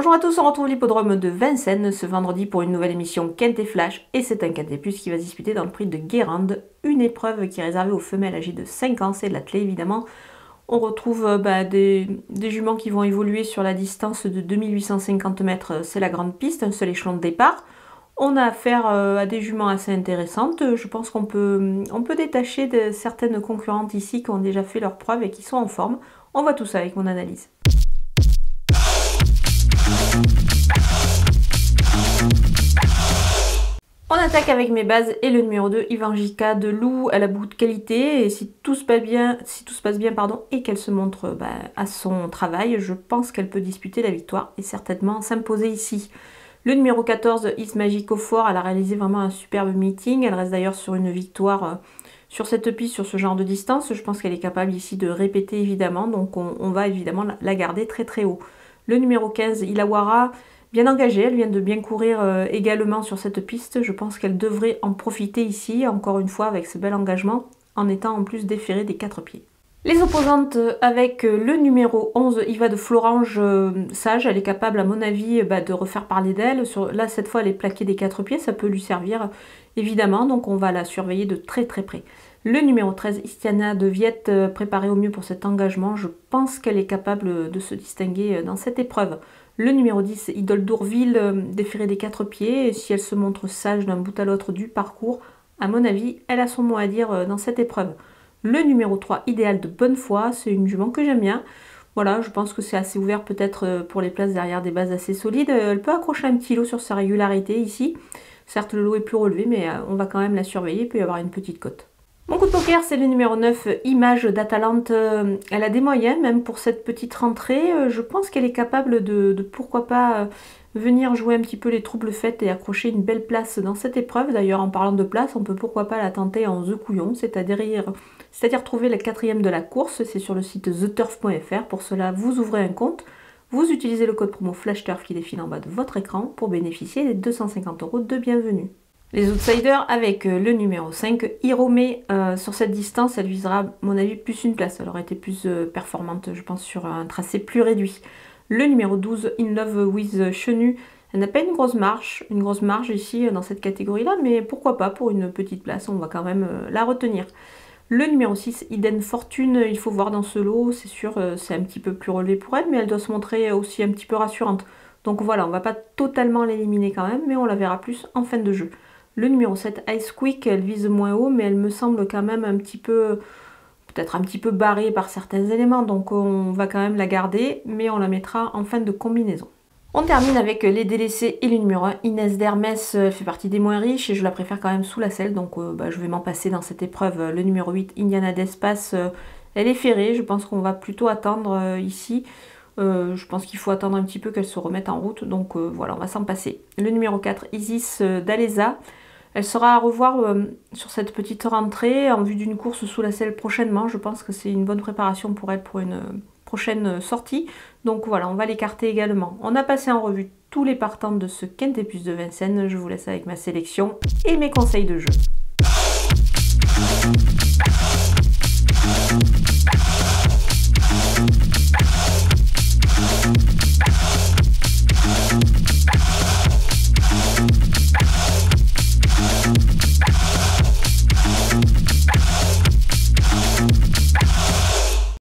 Bonjour à tous, on retrouve l'hippodrome de Vincennes ce vendredi pour une nouvelle émission Quintet Flash et c'est un Quintet Plus qui va se disputer dans le prix de Guérande, une épreuve qui est réservée aux femelles âgées de 5 ans, c'est l'attelé évidemment. On retrouve des juments qui vont évoluer sur la distance de 2850 mètres, c'est la grande piste, un seul échelon de départ. On a affaire à des juments assez intéressantes, je pense qu'on peut détacher de certaines concurrentes ici qui ont déjà fait leurs preuves et qui sont en forme. On voit tout ça avec mon analyse. On attaque avec mes bases et le numéro 2, Ivangica de Loup à la bout de qualité. Et si tout se passe bien, et qu'elle se montre à son travail, je pense qu'elle peut disputer la victoire et certainement s'imposer ici. Le numéro 14, Is Magico Fort, elle a réalisé vraiment un superbe meeting. Elle reste d'ailleurs sur une victoire sur cette piste, sur ce genre de distance. Je pense qu'elle est capable ici de répéter évidemment, donc on va évidemment la garder très très haut. Le numéro 15, Ilawara, bien engagée, elle vient de bien courir également sur cette piste. Je pense qu'elle devrait en profiter ici, encore une fois, avec ce bel engagement, en étant en plus déférée des 4 pieds. Les opposantes avec le numéro 11, Iva de Florange, sage, elle est capable à mon avis de refaire parler d'elle. Là cette fois elle est plaquée des 4 pieds, ça peut lui servir évidemment, donc on va la surveiller de très très près. Le numéro 13, Istiana de Viette, préparée au mieux pour cet engagement, je pense qu'elle est capable de se distinguer dans cette épreuve. Le numéro 10, Idole d'Ourville, déférée des 4 pieds, et si elle se montre sage d'un bout à l'autre du parcours, à mon avis, elle a son mot à dire dans cette épreuve. Le numéro 3, Idéal de Bonnefoy, c'est une jument que j'aime bien. Voilà, je pense que c'est assez ouvert peut-être pour les places derrière des bases assez solides. Elle peut accrocher un petit lot sur sa régularité ici. Certes, le lot est plus relevé, mais on va quand même la surveiller, il peut y avoir une petite cote. Mon coup de poker, c'est le numéro 9, Image d'Atalante. Elle a des moyens, même pour cette petite rentrée. Je pense qu'elle est capable de pourquoi pas venir jouer un petit peu les troubles faites et accrocher une belle place dans cette épreuve. D'ailleurs, en parlant de place, on peut pourquoi pas la tenter en The Couillon, c'est-à-dire trouver la 4e de la course. C'est sur le site theturf.fr. Pour cela, vous ouvrez un compte, vous utilisez le code promo FlashTurf qui défile en bas de votre écran pour bénéficier des 250 € de bienvenue. Les outsiders avec le numéro 5, Hirome, sur cette distance, elle visera, à mon avis, plus une place. Elle aurait été plus performante, je pense, sur un tracé plus réduit. Le numéro 12, In Love with Chenu, elle n'a pas une grosse marge ici dans cette catégorie-là, mais pourquoi pas pour une petite place, on va quand même la retenir. Le numéro 6, Eden Fortune, il faut voir dans ce lot, c'est sûr, c'est un petit peu plus relevé pour elle, mais elle doit se montrer aussi un petit peu rassurante. Donc voilà, on va pas totalement l'éliminer quand même, mais on la verra plus en fin de jeu. Le numéro 7, Ice Quick, elle vise moins haut, mais elle me semble quand même un petit peu, peut-être un petit peu barrée par certains éléments, donc on va quand même la garder, mais on la mettra en fin de combinaison. On termine avec les délaissés et le numéro 1, Inès d'Hermès, fait partie des moins riches et je la préfère quand même sous la selle, donc je vais m'en passer dans cette épreuve. Le numéro 8, Indiana d'Espace, elle est ferrée, je pense qu'on va plutôt attendre ici. Je pense qu'il faut attendre un petit peu qu'elle se remette en route, donc voilà, on va s'en passer. Le numéro 4, Isis d'Alesa. Elle sera à revoir sur cette petite rentrée en vue d'une course sous la selle prochainement. Je pense que c'est une bonne préparation pour elle pour une prochaine sortie. Donc voilà, on va l'écarter également. On a passé en revue tous les partants de ce Quintet Plus de Vincennes. Je vous laisse avec ma sélection et mes conseils de jeu.